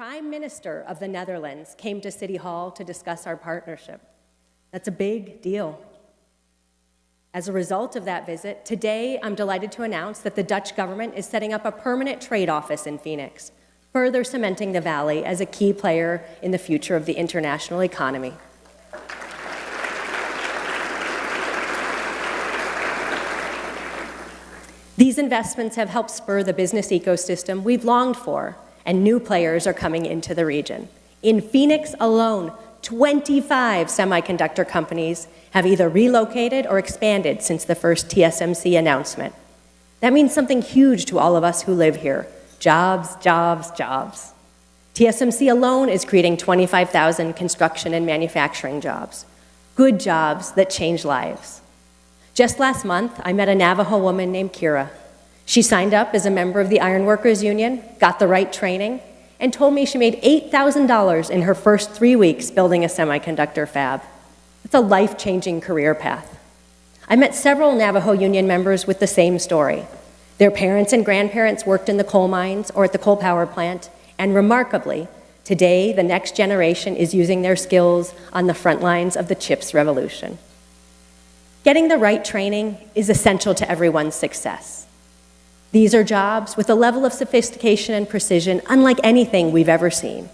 Prime Minister of the Netherlands came to City Hall to discuss our partnership. That's a big deal. As a result of that visit, today I'm delighted to announce that the Dutch government is setting up a permanent trade office in Phoenix, further cementing the Valley as a key player in the future of the international economy. These investments have helped spur the business ecosystem we've longed for, and new players are coming into the region. In Phoenix alone, 25 semiconductor companies have either relocated or expanded since the first TSMC announcement. That means something huge to all of us who live here. Jobs, jobs, jobs. TSMC alone is creating 25,000 construction and manufacturing jobs. Good jobs that change lives. Just last month, I met a Navajo woman named Kira. She signed up as a member of the Ironworkers Union, got the right training, and told me she made $8,000 in her first 3 weeks building a semiconductor fab. It's a life-changing career path. I met several Navajo Union members with the same story. Their parents and grandparents worked in the coal mines or at the coal power plant, and remarkably, today the next generation is using their skills on the front lines of the CHIPS revolution. Getting the right training is essential to everyone's success. These are jobs with a level of sophistication and precision unlike anything we've ever seen.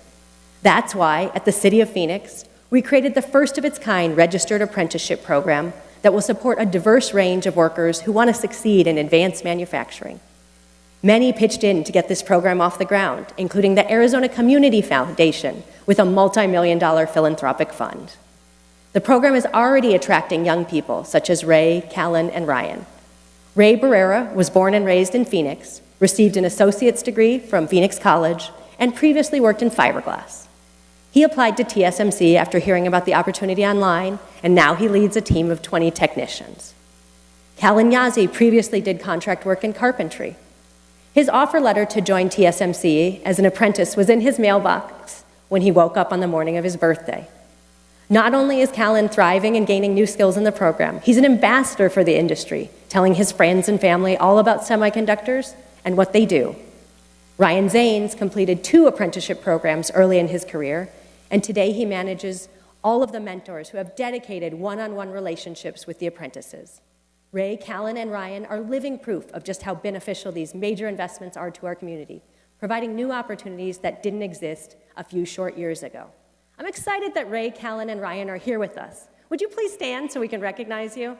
That's why, at the City of Phoenix, we created the first of its kind registered apprenticeship program that will support a diverse range of workers who want to succeed in advanced manufacturing. Many pitched in to get this program off the ground, including the Arizona Community Foundation with a multi-million-dollar philanthropic fund. The program is already attracting young people such as Ray, Callan, and Ryan. Ray Barrera was born and raised in Phoenix, received an associate's degree from Phoenix College, and previously worked in fiberglass. He applied to TSMC after hearing about the opportunity online, and now he leads a team of 20 technicians. Callan Yazi previously did contract work in carpentry. His offer letter to join TSMC as an apprentice was in his mailbox when he woke up on the morning of his birthday. Not only is Callan thriving and gaining new skills in the program, he's an ambassador for the industry, telling his friends and family all about semiconductors and what they do. Ryan Zanes completed 2 apprenticeship programs early in his career, and today he manages all of the mentors who have dedicated one-on-one relationships with the apprentices. Ray, Callan, and Ryan are living proof of just how beneficial these major investments are to our community, providing new opportunities that didn't exist a few short years ago. I'm excited that Ray, Callan, and Ryan are here with us. Would you please stand so we can recognize you?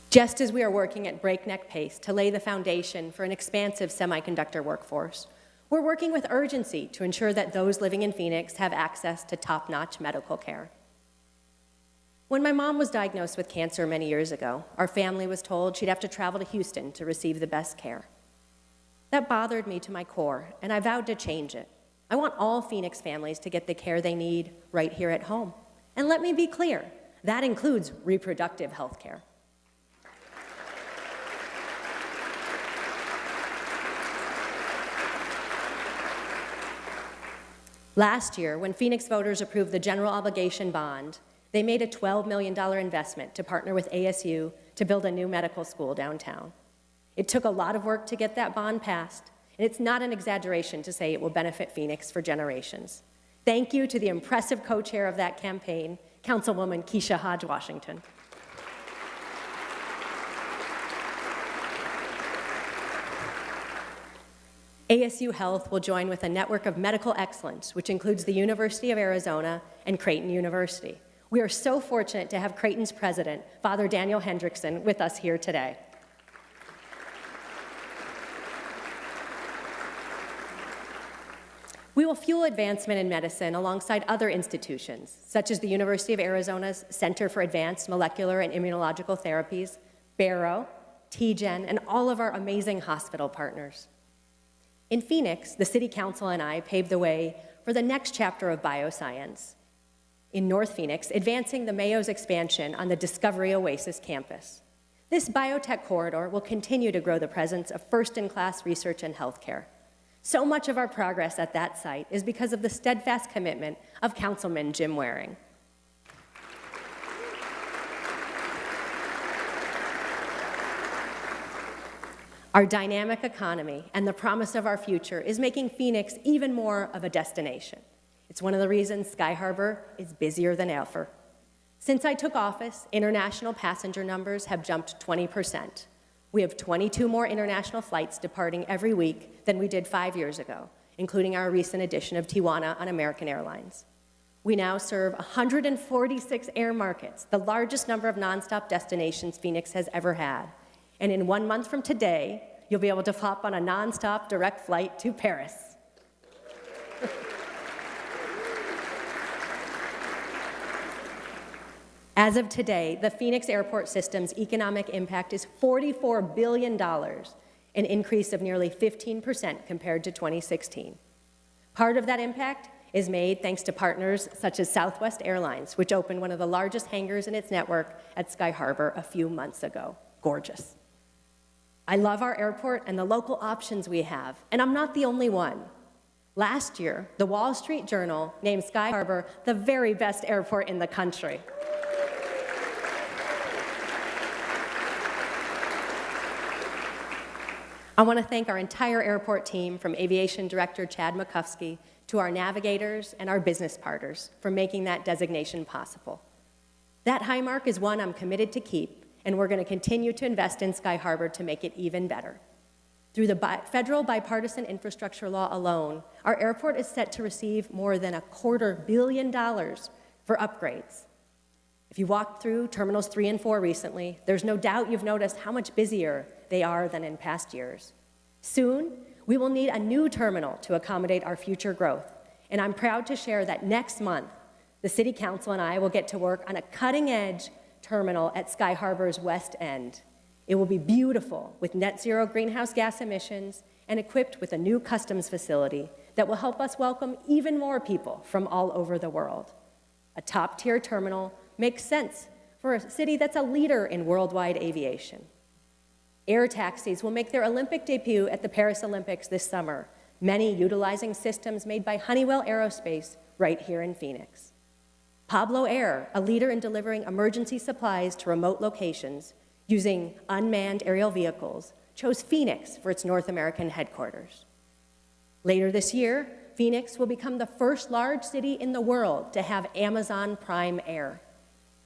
Just as we are working at breakneck pace to lay the foundation for an expansive semiconductor workforce, we're working with urgency to ensure that those living in Phoenix have access to top-notch medical care. When my mom was diagnosed with cancer many years ago, our family was told she'd have to travel to Houston to receive the best care. That bothered me to my core, and I vowed to change it. I want all Phoenix families to get the care they need right here at home. And let me be clear, that includes reproductive health care. Last year, when Phoenix voters approved the general obligation bond, they made a $12 million investment to partner with ASU to build a new medical school downtown. It took a lot of work to get that bond passed, and it's not an exaggeration to say it will benefit Phoenix for generations. Thank you to the impressive co-chair of that campaign, Councilwoman Keisha Hodge-Washington. ASU Health will join with a network of medical excellence, which includes the University of Arizona and Creighton University. We are so fortunate to have Creighton's president, Father Daniel Hendrickson, with us here today. We will fuel advancement in medicine alongside other institutions, such as the University of Arizona's Center for Advanced Molecular and Immunological Therapies, Barrow, TGen, and all of our amazing hospital partners. In Phoenix, the City Council and I paved the way for the next chapter of bioscience. In North Phoenix, advancing the Mayo's expansion on the Discovery Oasis campus. This biotech corridor will continue to grow the presence of first-in-class research and healthcare. So much of our progress at that site is because of the steadfast commitment of Councilman Jim Waring. Our dynamic economy and the promise of our future is making Phoenix even more of a destination. It's one of the reasons Sky Harbor is busier than ever. Since I took office, international passenger numbers have jumped 20%. We have 22 more international flights departing every week than we did 5 years ago, including our recent addition of Tijuana on American Airlines. We now serve 146 air markets, the largest number of nonstop destinations Phoenix has ever had. And in 1 month from today, you'll be able to hop on a nonstop direct flight to Paris. As of today, the Phoenix Airport System's economic impact is $44 billion, an increase of nearly 15% compared to 2016. Part of that impact is made thanks to partners such as Southwest Airlines, which opened one of the largest hangars in its network at Sky Harbor a few months ago. Gorgeous. I love our airport and the local options we have, and I'm not the only one. Last year, the Wall Street Journal named Sky Harbor the very best airport in the country. I want to thank our entire airport team, from Aviation Director Chad Makowski to our navigators and our business partners, for making that designation possible. That high mark is one I'm committed to keep, and we're going to continue to invest in Sky Harbor to make it even better. Through the federal bipartisan infrastructure law alone, our airport is set to receive more than $250 million for upgrades. If you walked through Terminals 3 and 4 recently, there's no doubt you've noticed how much busier they are than in past years. Soon, we will need a new terminal to accommodate our future growth, and I'm proud to share that next month, the City Council and I will get to work on a cutting-edge terminal at Sky Harbor's west end. It will be beautiful, with net zero greenhouse gas emissions and equipped with a new customs facility that will help us welcome even more people from all over the world. A top-tier terminal makes sense for a city that's a leader in worldwide aviation. Air taxis will make their Olympic debut at the Paris Olympics this summer, many utilizing systems made by Honeywell Aerospace right here in Phoenix. Pablo Air, a leader in delivering emergency supplies to remote locations using unmanned aerial vehicles, chose Phoenix for its North American headquarters. Later this year, Phoenix will become the first large city in the world to have Amazon Prime Air.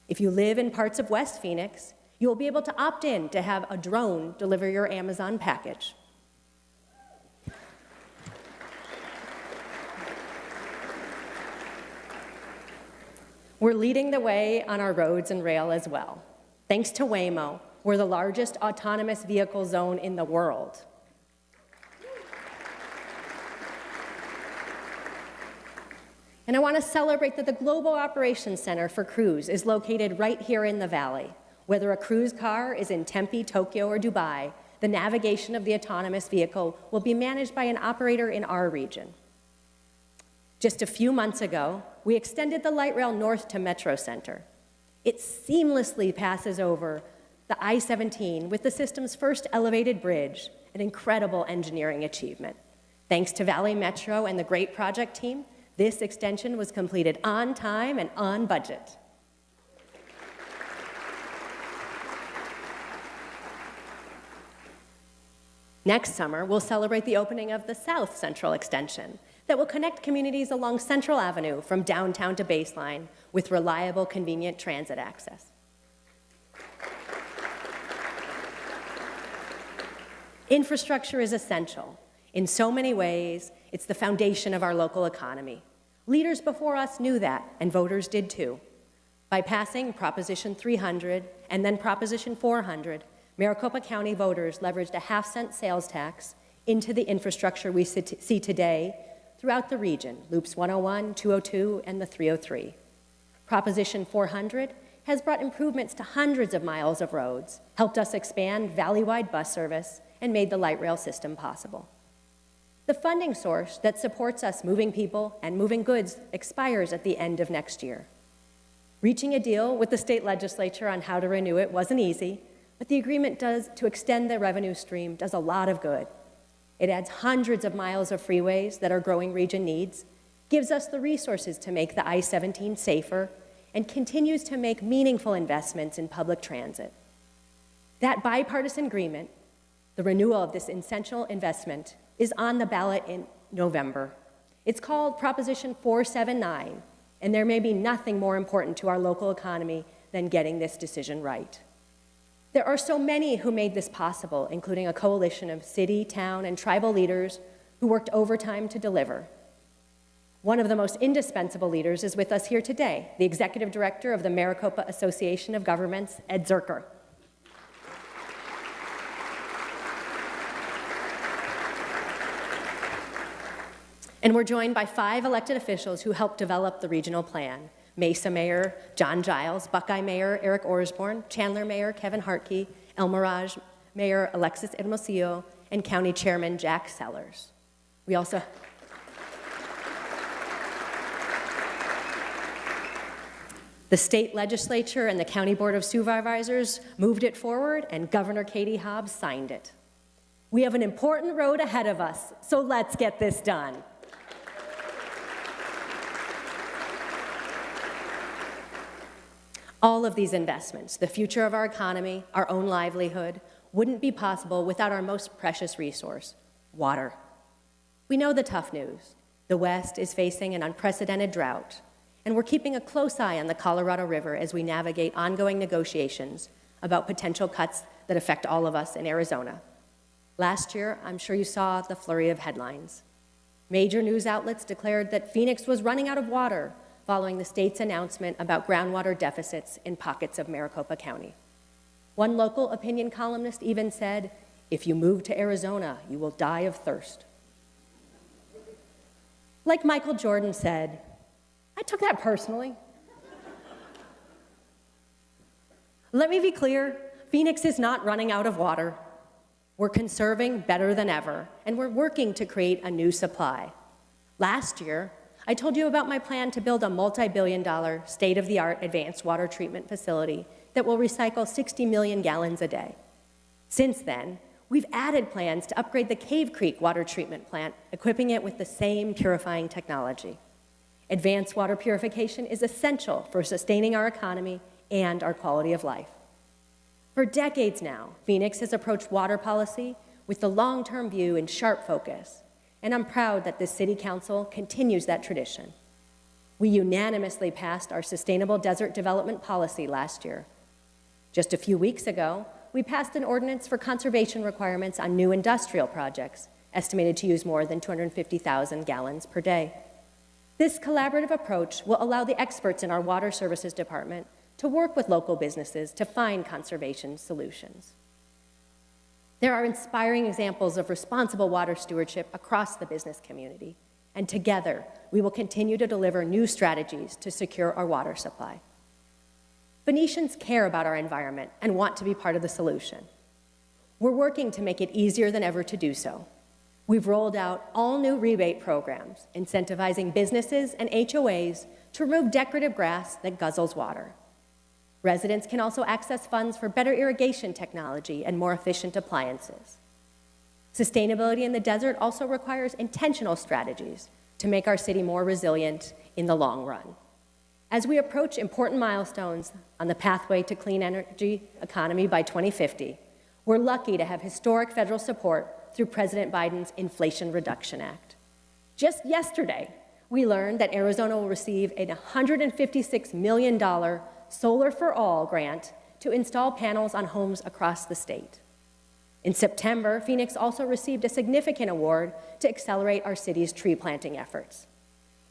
If you live in parts of West Phoenix, you will be able to opt in to have a drone deliver your Amazon package. We're leading the way on our roads and rail as well. Thanks to Waymo, we're the largest autonomous vehicle zone in the world. And I want to celebrate that the Global Operations Center for Cruise is located right here in the Valley. Whether a cruise car is in Tempe, Tokyo, or Dubai, the navigation of the autonomous vehicle will be managed by an operator in our region. Just a few months ago, we extended the light rail north to Metro Center. It seamlessly passes over the I-17 with the system's first elevated bridge, an incredible engineering achievement. Thanks to Valley Metro and the great project team, this extension was completed on time and on budget. Next summer, we'll celebrate the opening of the South Central Extension that will connect communities along Central Avenue from downtown to Baseline with reliable, convenient transit access. Infrastructure is essential. In so many ways, it's the foundation of our local economy. Leaders before us knew that, and voters did too. By passing Proposition 300 and then Proposition 400, Maricopa County voters leveraged a half-cent sales tax into the infrastructure we see today throughout the region, Loops 101, 202, and the 303. Proposition 400 has brought improvements to hundreds of miles of roads, helped us expand valley-wide bus service, and made the light rail system possible. The funding source that supports us moving people and moving goods expires at the end of next year. Reaching a deal with the state legislature on how to renew it wasn't easy, but the agreement to extend the revenue stream does a lot of good. It adds hundreds of miles of freeways that our growing region needs, gives us the resources to make the I-17 safer, and continues to make meaningful investments in public transit. That bipartisan agreement The renewal of this essential investment is on the ballot in November. It's called Proposition 479, and there may be nothing more important to our local economy than getting this decision right. There are so many who made this possible, including a coalition of city, town, and tribal leaders who worked overtime to deliver. One of the most indispensable leaders is with us here today, the Executive Director of the Maricopa Association of Governments, Ed Zerker. And we're joined by 5 elected officials who helped develop the regional plan: Mesa Mayor John Giles, Buckeye Mayor Eric Orsborn, Chandler Mayor Kevin Hartke, El Mirage Mayor Alexis Hermosillo, and County Chairman Jack Sellers. We also The state legislature and the County Board of Supervisors moved it forward, and Governor Katie Hobbs signed it. We have an important road ahead of us, so let's get this done. All of these investments, the future of our economy, our own livelihood, wouldn't be possible without our most precious resource, water. We know the tough news. The West is facing an unprecedented drought, and we're keeping a close eye on the Colorado River as we navigate ongoing negotiations about potential cuts that affect all of us in Arizona. Last year, I'm sure you saw the flurry of headlines. Major news outlets declared that Phoenix was running out of water following the state's announcement about groundwater deficits in pockets of Maricopa County. One local opinion columnist even said, "If you move to Arizona, you will die of thirst." Like Michael Jordan said, I took that personally. Let me be clear, Phoenix is not running out of water. We're conserving better than ever, and we're working to create a new supply. Last year, I told you about my plan to build a multi-billion-dollar, state-of-the-art advanced water treatment facility that will recycle 60 million gallons a day. Since then, we've added plans to upgrade the Cave Creek water treatment plant, equipping it with the same purifying technology. Advanced water purification is essential for sustaining our economy and our quality of life. For decades now, Phoenix has approached water policy with the long-term view in sharp focus, and I'm proud that this City Council continues that tradition. We unanimously passed our Sustainable Desert Development Policy last year. Just a few weeks ago, we passed an ordinance for conservation requirements on new industrial projects, estimated to use more than 250,000 gallons per day. This collaborative approach will allow the experts in our Water Services Department to work with local businesses to find conservation solutions. There are inspiring examples of responsible water stewardship across the business community, and together we will continue to deliver new strategies to secure our water supply. Phoenicians care about our environment and want to be part of the solution. We're working to make it easier than ever to do so. We've rolled out all new rebate programs, incentivizing businesses and HOAs to remove decorative grass that guzzles water. Residents can also access funds for better irrigation technology and more efficient appliances. Sustainability in the desert also requires intentional strategies to make our city more resilient in the long run. As we approach important milestones on the pathway to clean energy economy by 2050, we're lucky to have historic federal support through President Biden's Inflation Reduction Act. Just yesterday, we learned that Arizona will receive a $156 million Solar for All grant to install panels on homes across the state. In September, Phoenix also received a significant award to accelerate our city's tree planting efforts.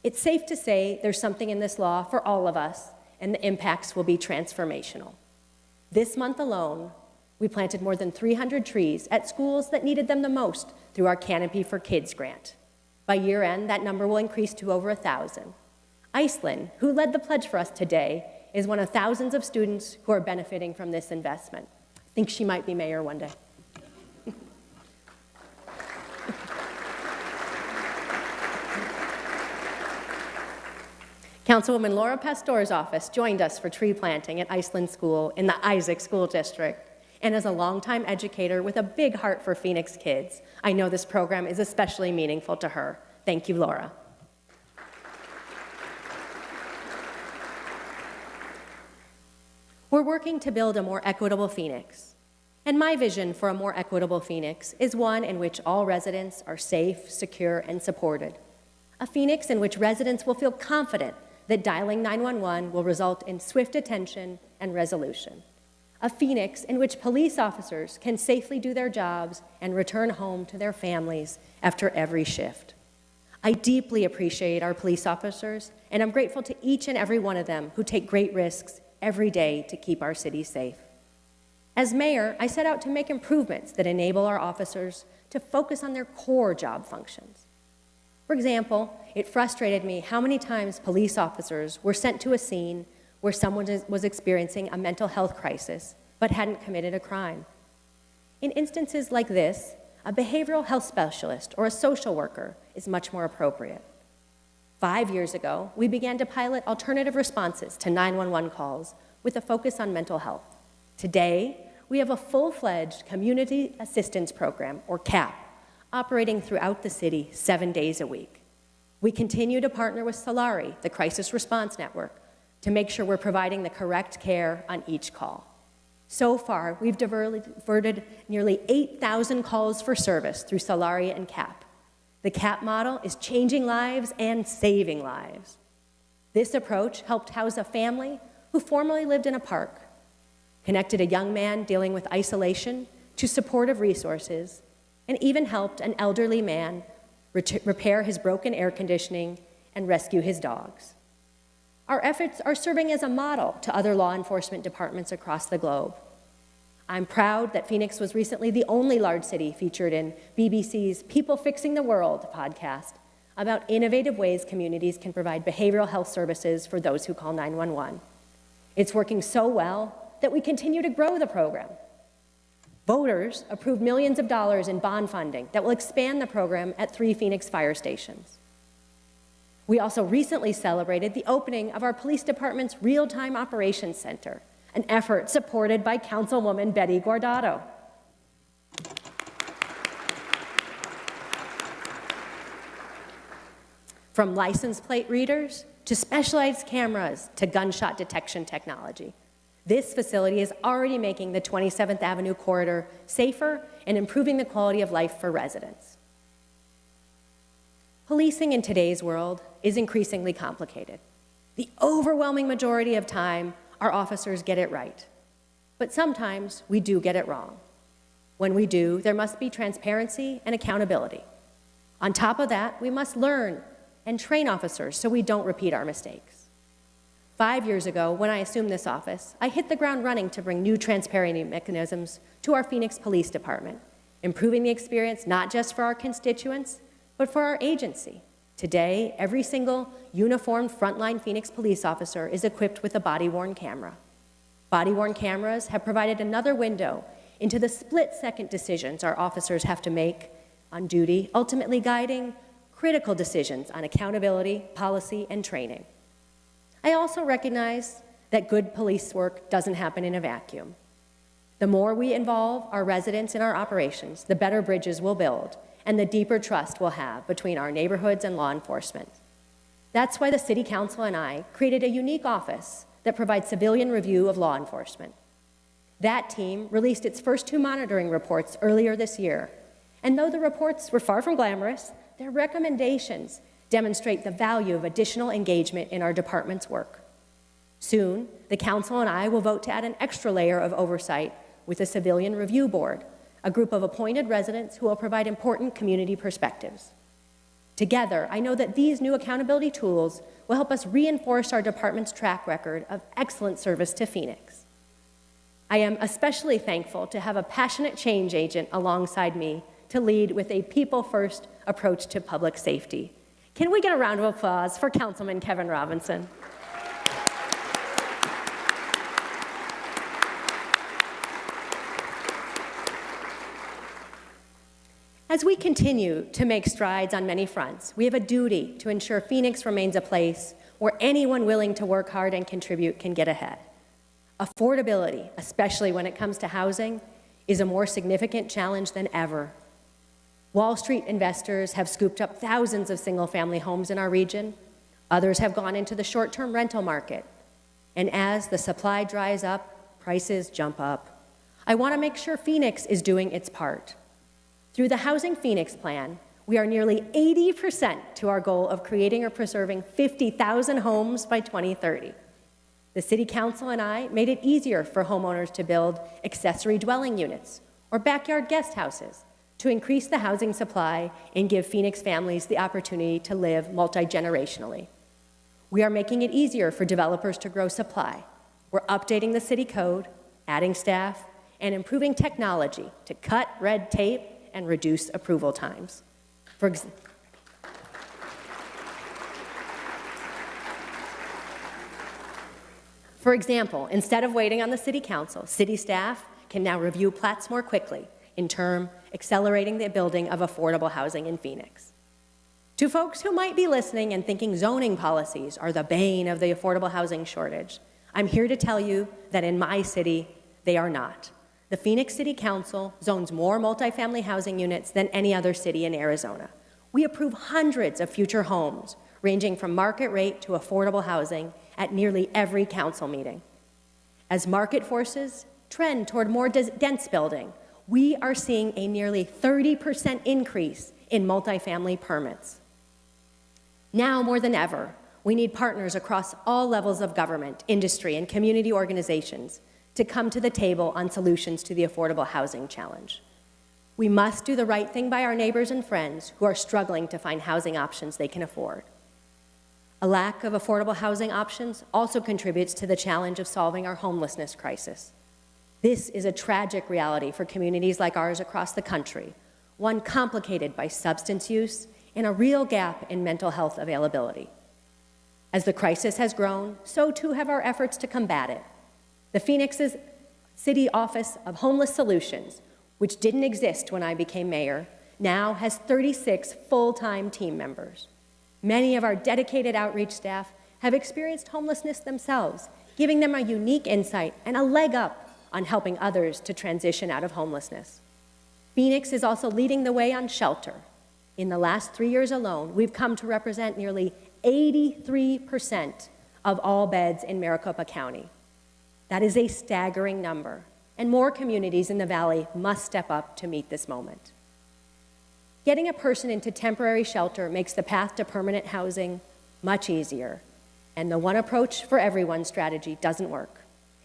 It's safe to say there's something in this law for all of us, and the impacts will be transformational. This month alone, we planted more than 300 trees at schools that needed them the most through our Canopy for Kids grant. By year end, that number will increase to over 1,000. Iceland, who led the pledge for us today, is one of thousands of students who are benefiting from this investment. I think she might be mayor one day. Councilwoman Laura Pastor's office joined us for tree planting at Iceland School in the Isaac School District. And as a longtime educator with a big heart for Phoenix kids, I know this program is especially meaningful to her. Thank you, Laura. We're working to build a more equitable Phoenix. And my vision for a more equitable Phoenix is one in which all residents are safe, secure, and supported. A Phoenix in which residents will feel confident that dialing 911 will result in swift attention and resolution. A Phoenix in which police officers can safely do their jobs and return home to their families after every shift. I deeply appreciate our police officers, and I'm grateful to each and every one of them who take great risks every day to keep our city safe. As mayor, I set out to make improvements that enable our officers to focus on their core job functions. For example, it frustrated me how many times police officers were sent to a scene where someone was experiencing a mental health crisis but hadn't committed a crime. In instances like this, a behavioral health specialist or a social worker is much more appropriate. 5 years ago, we began to pilot alternative responses to 911 calls with a focus on mental health. Today, we have a full-fledged Community Assistance Program, or CAP, operating throughout the city 7 days a week. We continue to partner with Solari, the Crisis Response Network, to make sure we're providing the correct care on each call. So far, we've diverted nearly 8,000 calls for service through Solari and CAP. The CAP model is changing lives and saving lives. This approach helped house a family who formerly lived in a park, connected a young man dealing with isolation to supportive resources, and even helped an elderly man repair his broken air conditioning and rescue his dogs. Our efforts are serving as a model to other law enforcement departments across the globe. I'm proud that Phoenix was recently the only large city featured in BBC's People Fixing the World podcast about innovative ways communities can provide behavioral health services for those who call 911. It's working so well that we continue to grow the program. Voters approved millions of dollars in bond funding that will expand the program at 3 Phoenix fire stations. We also recently celebrated the opening of our police department's Real-Time Operations Center, an effort supported by Councilwoman Betty Guardado. From license plate readers to specialized cameras to gunshot detection technology, this facility is already making the 27th Avenue corridor safer and improving the quality of life for residents. Policing in today's world is increasingly complicated. The overwhelming majority of time, our officers get it right. But sometimes we do get it wrong. When we do, there must be transparency and accountability. On top of that, we must learn and train officers so we don't repeat our mistakes. 5 years ago, when I assumed this office, I hit the ground running to bring new transparency mechanisms to our Phoenix Police Department, improving the experience not just for our constituents, but for our agency. Today, every single uniformed frontline Phoenix police officer is equipped with a body-worn camera. Body-worn cameras have provided another window into the split-second decisions our officers have to make on duty, ultimately guiding critical decisions on accountability, policy, and training. I also recognize that good police work doesn't happen in a vacuum. The more we involve our residents in our operations, the better bridges we'll build and the deeper trust we'll have between our neighborhoods and law enforcement. That's why the City Council and I created a unique office that provides civilian review of law enforcement. That team released its first 2 monitoring reports earlier this year, and though the reports were far from glamorous, their recommendations demonstrate the value of additional engagement in our department's work. Soon, the Council and I will vote to add an extra layer of oversight with a Civilian Review Board, a group of appointed residents who will provide important community perspectives. Together, I know that these new accountability tools will help us reinforce our department's track record of excellent service to Phoenix. I am especially thankful to have a passionate change agent alongside me to lead with a people-first approach to public safety. Can we get a round of applause for Councilman Kevin Robinson? As we continue to make strides on many fronts, we have a duty to ensure Phoenix remains a place where anyone willing to work hard and contribute can get ahead. Affordability, especially when it comes to housing, is a more significant challenge than ever. Wall Street investors have scooped up thousands of single-family homes in our region. Others have gone into the short-term rental market. And as the supply dries up, prices jump up. I want to make sure Phoenix is doing its part. Through the Housing Phoenix Plan, we are nearly 80% to our goal of creating or preserving 50,000 homes by 2030. The City Council and I made it easier for homeowners to build accessory dwelling units or backyard guest houses to increase the housing supply and give Phoenix families the opportunity to live multi-generationally. We are making it easier for developers to grow supply. We're updating the city code, adding staff, and improving technology to cut red tape and reduce approval times. For example, instead of waiting on the City Council, city staff can now review plats more quickly, in turn accelerating the building of affordable housing in Phoenix. To folks who might be listening and thinking zoning policies are the bane of the affordable housing shortage, I'm here to tell you that in my city, they are not. The Phoenix City Council zones more multifamily housing units than any other city in Arizona. We approve hundreds of future homes, ranging from market rate to affordable housing at nearly every council meeting. As market forces trend toward more dense building, we are seeing a nearly 30% increase in multifamily permits. Now more than ever, we need partners across all levels of government, industry, and community organizations to come to the table on solutions to the affordable housing challenge. We must do the right thing by our neighbors and friends who are struggling to find housing options they can afford. A lack of affordable housing options also contributes to the challenge of solving our homelessness crisis. This is a tragic reality for communities like ours across the country, one complicated by substance use and a real gap in mental health availability. As the crisis has grown, so too have our efforts to combat it. The Phoenix's City Office of Homeless Solutions, which didn't exist when I became mayor, now has 36 full-time team members. Many of our dedicated outreach staff have experienced homelessness themselves, giving them a unique insight and a leg up on helping others to transition out of homelessness. Phoenix is also leading the way on shelter. In the last 3 years alone, we've come to represent nearly 83% of all beds in Maricopa County. That is a staggering number, and more communities in the Valley must step up to meet this moment. Getting a person into temporary shelter makes the path to permanent housing much easier, and the one approach for everyone strategy doesn't work.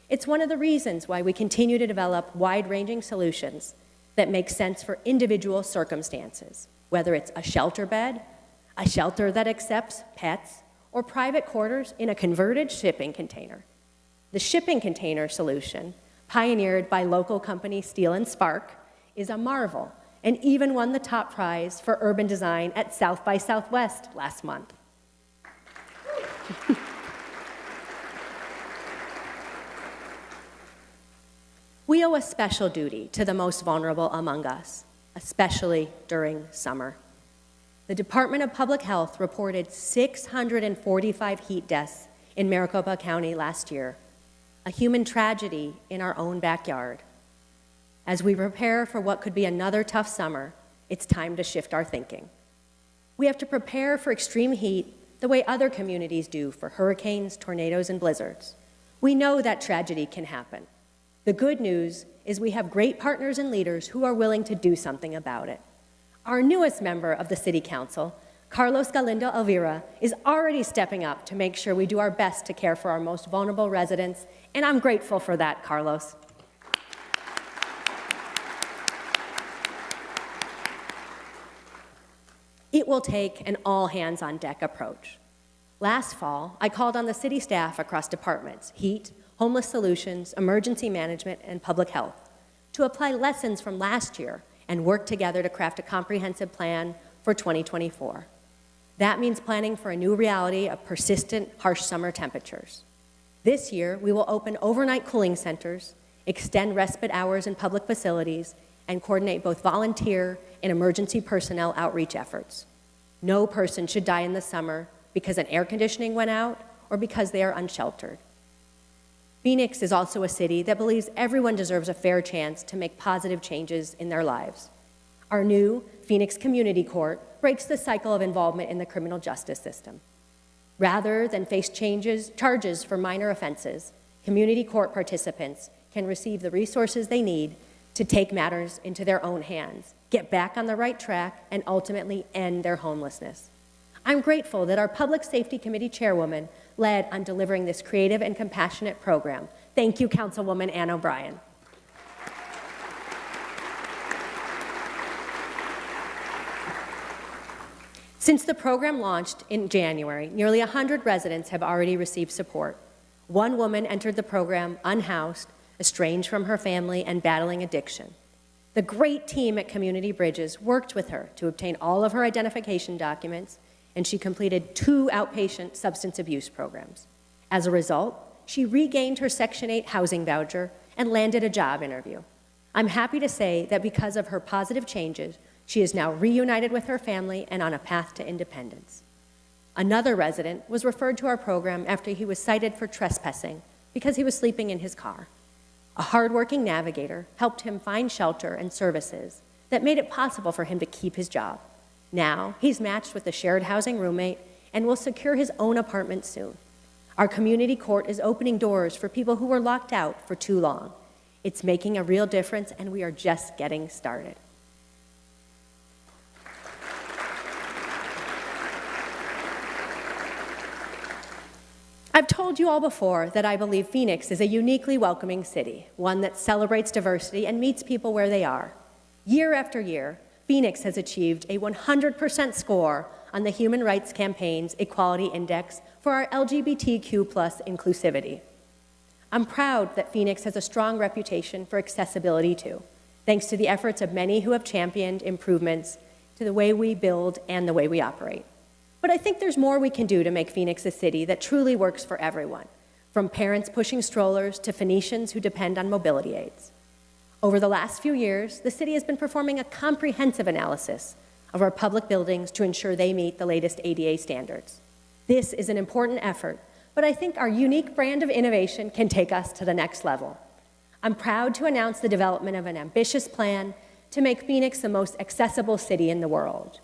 It's one of the reasons why we continue to develop wide-ranging solutions that make sense for individual circumstances, whether it's a shelter bed, a shelter that accepts pets, or private quarters in a converted shipping container. The shipping container solution, pioneered by local company Steel and Spark, is a marvel and even won the top prize for urban design at South by Southwest last month. We owe a special duty to the most vulnerable among us, especially during summer. The Department of Public Health reported 645 heat deaths in Maricopa County last year, a human tragedy in our own backyard. As we prepare for what could be another tough summer, it's time to shift our thinking. We have to prepare for extreme heat the way other communities do for hurricanes, tornadoes, and blizzards. We know that tragedy can happen. The good news is we have great partners and leaders who are willing to do something about it. Our newest member of the City Council, Carlos Galindo Elvira, is already stepping up to make sure we do our best to care for our most vulnerable residents, and I'm grateful for that, Carlos. It will take an all-hands-on-deck approach. Last fall, I called on the city staff across departments, heat, homeless solutions, emergency management, and public health, to apply lessons from last year and work together to craft a comprehensive plan for 2024. That means planning for a new reality of persistent, harsh summer temperatures. This year, we will open overnight cooling centers, extend respite hours in public facilities, and coordinate both volunteer and emergency personnel outreach efforts. No person should die in the summer because an air conditioning went out or because they are unsheltered. Phoenix is also a city that believes everyone deserves a fair chance to make positive changes in their lives. Our new Phoenix Community Court breaks the cycle of involvement in the criminal justice system. Rather than face charges for minor offenses, community court participants can receive the resources they need to take matters into their own hands, get back on the right track, and ultimately end their homelessness. I'm grateful that our Public Safety Committee Chairwoman led on delivering this creative and compassionate program. Thank you, Councilwoman Ann O'Brien. Since the program launched in January, nearly 100 residents have already received support. One woman entered the program unhoused, estranged from her family, and battling addiction. The great team at Community Bridges worked with her to obtain all of her identification documents, and she completed 2 outpatient substance abuse programs. As a result, she regained her Section 8 housing voucher and landed a job interview. I'm happy to say that because of her positive changes, she is now reunited with her family and on a path to independence. Another resident was referred to our program after he was cited for trespassing because he was sleeping in his car. A hardworking navigator helped him find shelter and services that made it possible for him to keep his job. Now, he's matched with a shared housing roommate and will secure his own apartment soon. Our community court is opening doors for people who were locked out for too long. It's making a real difference, and we are just getting started. I've told you all before that I believe Phoenix is a uniquely welcoming city, one that celebrates diversity and meets people where they are. Year after year, Phoenix has achieved a 100% score on the Human Rights Campaign's Equality Index for our LGBTQ+ inclusivity. I'm proud that Phoenix has a strong reputation for accessibility too, thanks to the efforts of many who have championed improvements to the way we build and the way we operate. But I think there's more we can do to make Phoenix a city that truly works for everyone, from parents pushing strollers to Phoenicians who depend on mobility aids. Over the last few years, the city has been performing a comprehensive analysis of our public buildings to ensure they meet the latest ADA standards. This is an important effort, but I think our unique brand of innovation can take us to the next level. I'm proud to announce the development of an ambitious plan to make Phoenix the most accessible city in the world.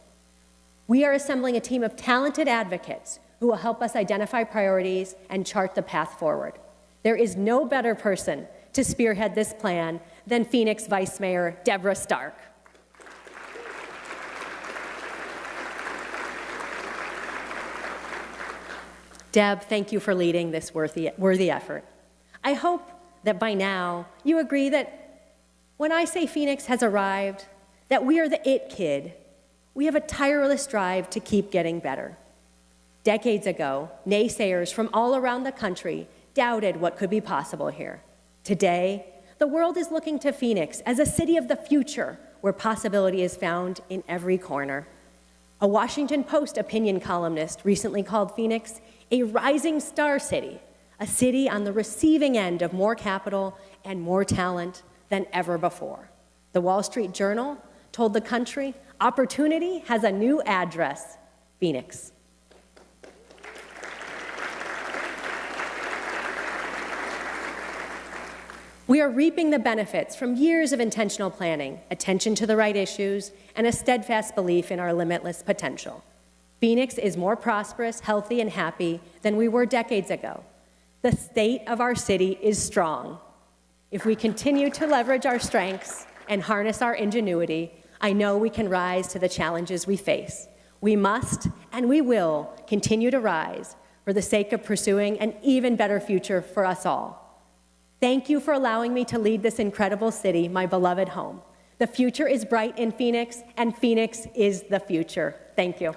We are assembling a team of talented advocates who will help us identify priorities and chart the path forward. There is no better person to spearhead this plan than Phoenix Vice Mayor Deborah Stark. Deb, thank you for leading this worthy effort. I hope that by now you agree that when I say Phoenix has arrived, that we are the it kid. We have a tireless drive to keep getting better. Decades ago, naysayers from all around the country doubted what could be possible here. Today, the world is looking to Phoenix as a city of the future where possibility is found in every corner. A Washington Post opinion columnist recently called Phoenix a rising star city, a city on the receiving end of more capital and more talent than ever before. The Wall Street Journal told the country, opportunity has a new address, Phoenix. We are reaping the benefits from years of intentional planning, attention to the right issues, and a steadfast belief in our limitless potential. Phoenix is more prosperous, healthy, and happy than we were decades ago. The state of our city is strong. If we continue to leverage our strengths and harness our ingenuity, I know we can rise to the challenges we face. We must and we will continue to rise for the sake of pursuing an even better future for us all. Thank you for allowing me to lead this incredible city, my beloved home. The future is bright in Phoenix, and Phoenix is the future. Thank you.